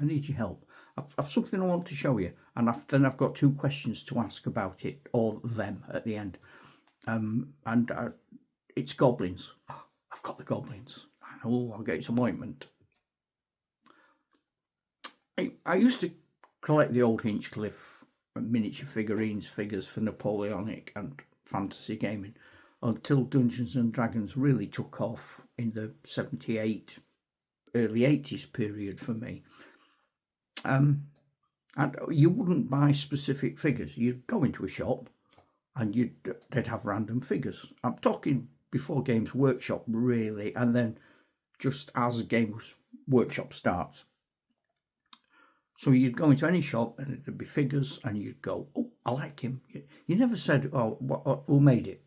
I need your help. I've something I want to show you, and then I've got 2 questions to ask about it, or them, at the end. It's goblins. I've got the goblins. I know, I'll get you some ointment. I used to collect the old Hinchcliffe miniature figures for Napoleonic and fantasy gaming until Dungeons and Dragons really took off in the 78, early 80s period for me. And you wouldn't buy specific figures. You'd go into a shop and they'd have random figures. I'm talking before Games Workshop, really, and then just as Games Workshop starts. So you'd go into any shop and there'd be figures, and you'd go, "Oh, I like him." You never said, "Oh, who made it?"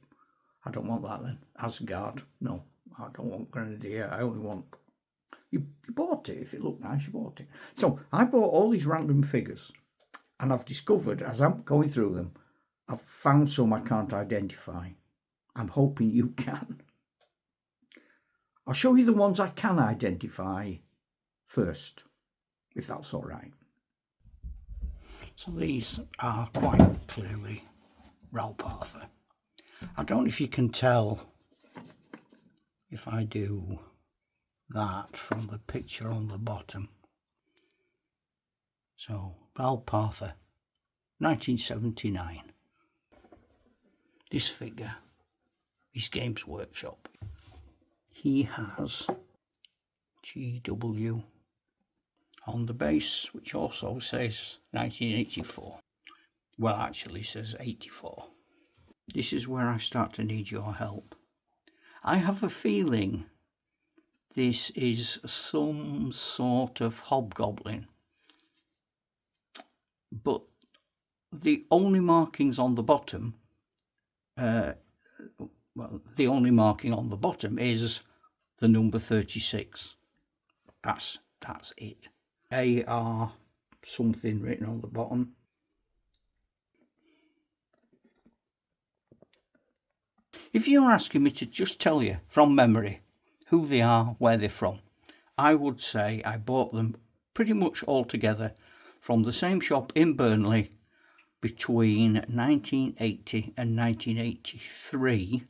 I don't want that then. Asgard. No, I don't want Grenadier. I only want... You bought it. If it looked nice, you bought it. So I bought all these random figures, and I've discovered, as I'm going through them, I've found some I can't identify. I'm hoping you can. I'll show you the ones I can identify first, if that's all right. So these are quite clearly Ralph Arthur. I don't know if you can tell if I do that from the picture on the bottom. So Ralph Arthur, 1979. This figure is Games Workshop. He has GW on the base, which also says 1984. Well, actually says 84. This is where I start to need your help. I have a feeling this is some sort of hobgoblin, but the only markings on the bottom, the only marking on the bottom is the number 36. That's it. AR something written on the bottom. If you're asking me to just tell you from memory who they are, where they're from, I would say I bought them pretty much all together from the same shop in Burnley between 1980 and 1983,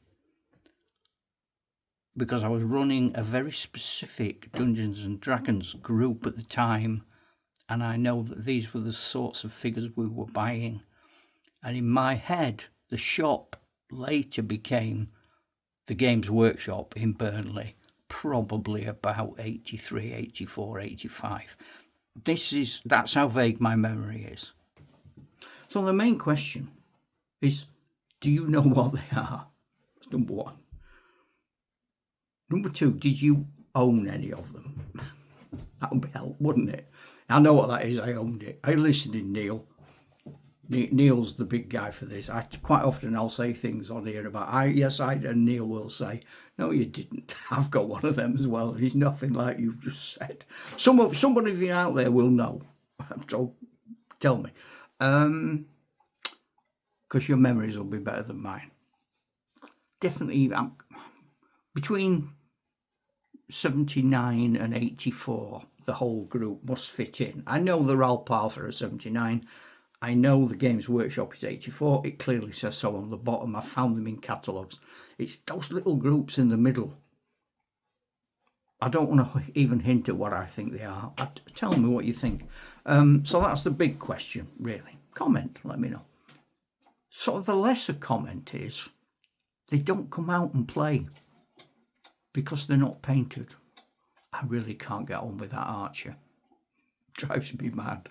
because I was running a very specific Dungeons and Dragons group at the time, and I know that these were the sorts of figures we were buying. And in my head, the shop later became the Games Workshop in Burnley, probably about 83, 84, 85. That's how vague my memory is. So the main question is, do you know what they are? That's number 1. Number 2, did you own any of them? That would help, wouldn't it? I know what that is. I owned it. I listened in Neil. Neil's the big guy for this. Quite often I'll say things on here about, yes, I did, and Neil will say, no, you didn't. I've got one of them as well. He's nothing like you've just said. Somebody of you out there will know. So tell me. Because your memories will be better than mine. Definitely, between 79 and 84, the whole group must fit in. I know the Ralph Arthur at 79. I know the Games Workshop is 84. It clearly says so on the bottom. I found them in catalogues. It's those little groups in the middle. I don't want to even hint at what I think they are. Tell me what you think. So that's the big question, really. Comment, let me know. Sort of the lesser comment is they don't come out and play because they're not painted. I really can't get on with that Archer. Drives me mad.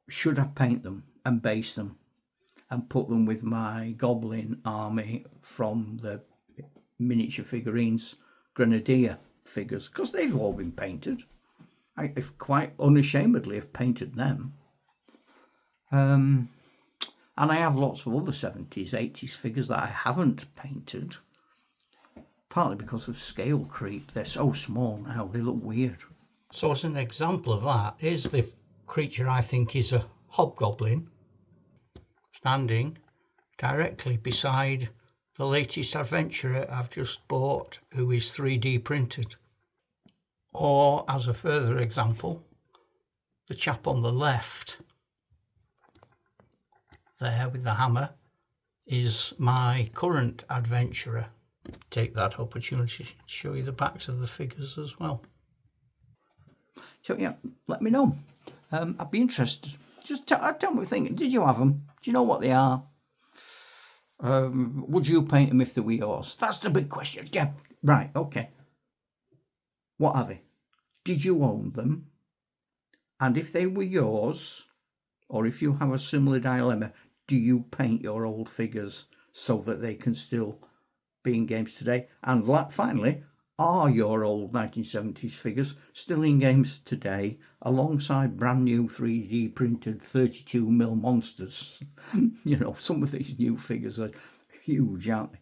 Should I paint them and base them and put them with my goblin army from the miniature figurines Grenadier figures? Because they've all been painted. I quite unashamedly have painted them. And I have lots of other 70s, 80s figures that I haven't painted. Partly because of scale creep. They're so small now, they look weird. So as an example of that, here's the creature I think is a hobgoblin standing directly beside the latest adventurer I've just bought, who is 3D printed. Or, as a further example, the chap on the left there with the hammer is my current adventurer. Take that opportunity to show you the backs of the figures as well. So yeah, let me know. I'd be interested. Just tell me what you think. Did you have them? Do you know what they are? Would you paint them if they were yours? That's the big question. Yeah, right, okay. What are they? Did you own them? And if they were yours, or if you have a similar dilemma, do you paint your old figures so that they can still be in games today? And finally, are your old 1970s figures still in games today alongside brand new 3D printed 32mm monsters? You know, some of these new figures are huge, aren't they?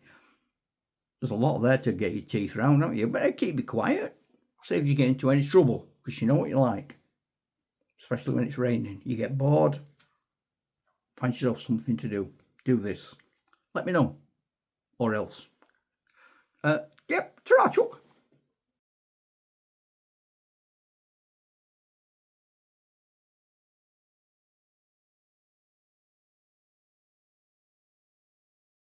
There's a lot there to get your teeth around, haven't you? But keep it quiet. Save you get into any trouble, because you know what you like. Especially when it's raining. You get bored. Find yourself something to do. Do this. Let me know. Or else. Yep, ta-ra, Chuck.